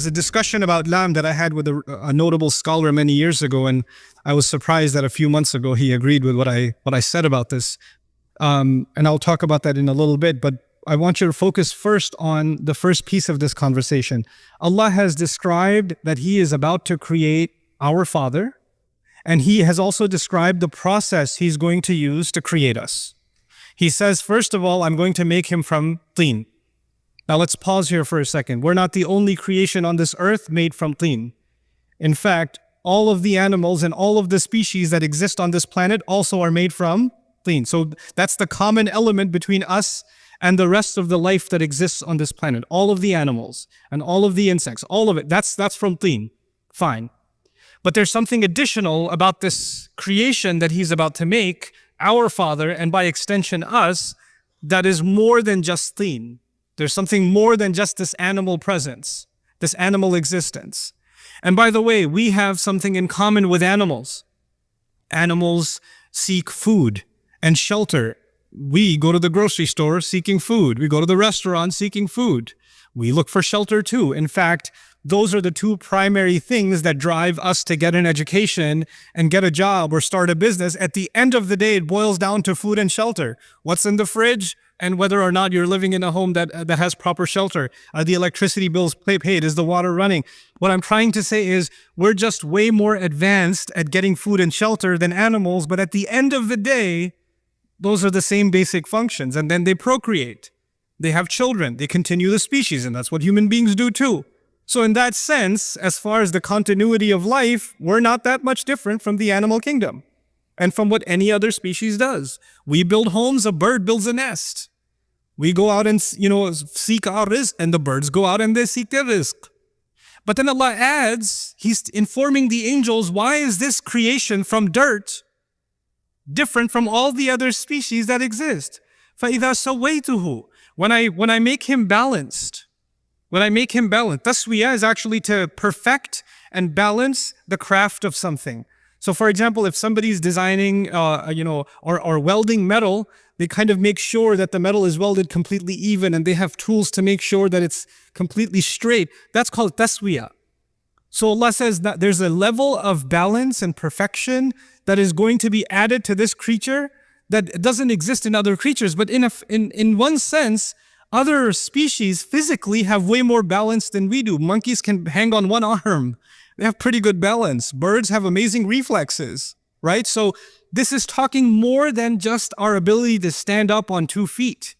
There's a discussion about lamb that I had with a notable scholar many years ago, and I was surprised that a few months ago he agreed with what I said about this. And I'll talk about that in a little bit, but I want you to focus first on the first piece of this conversation. Allah has described that He is about to create our Father, and He has also described the process He's going to use to create us. He says, first of all, I'm going to make him from teen. Now let's pause here for a second. We're not the only creation on this earth made from teen. In fact, all of the animals and all of the species that exist on this planet also are made from teen. So that's the common element between us and the rest of the life that exists on this planet. All of the animals and all of the insects, all of it, that's from teen. Fine. But there's something additional about this creation that He's about to make, our Father, and by extension us, that is more than just teen. There's something more than just this animal presence, this animal existence. And by the way, we have something in common with animals. Animals seek food and shelter. We go to the grocery store seeking food. We go to the restaurant seeking food. We look for shelter too. In fact, those are the two primary things that drive us to get an education and get a job or start a business. At the end of the day, it boils down to food and shelter. What's in the fridge and whether or not you're living in a home that has proper shelter. Are the electricity bills paid? Is the water running? What I'm trying to say is we're just way more advanced at getting food and shelter than animals, but at the end of the day, those are the same basic functions. And then they procreate. They have children. They continue the species, and that's what human beings do too. So in that sense, as far as the continuity of life, we're not that much different from the animal kingdom and from what any other species does. We build homes, a bird builds a nest. We go out and, seek our rizq, and the birds go out and they seek their rizq. But then Allah adds, He's informing the angels, why is this creation from dirt different from all the other species that exist? فَإِذَا سَوَّيْتُهُ, when I make him balanced, taswiyah is actually to perfect and balance the craft of something. So for example, if somebody's designing, or welding metal, they kind of make sure that the metal is welded completely even, and they have tools to make sure that it's completely straight. That's called taswiyah. So Allah says that there's a level of balance and perfection that is going to be added to this creature that doesn't exist in other creatures. But in one sense, other species physically have way more balance than we do. Monkeys can hang on one arm. They have pretty good balance. Birds have amazing reflexes, right? So this is talking more than just our ability to stand up on 2 feet.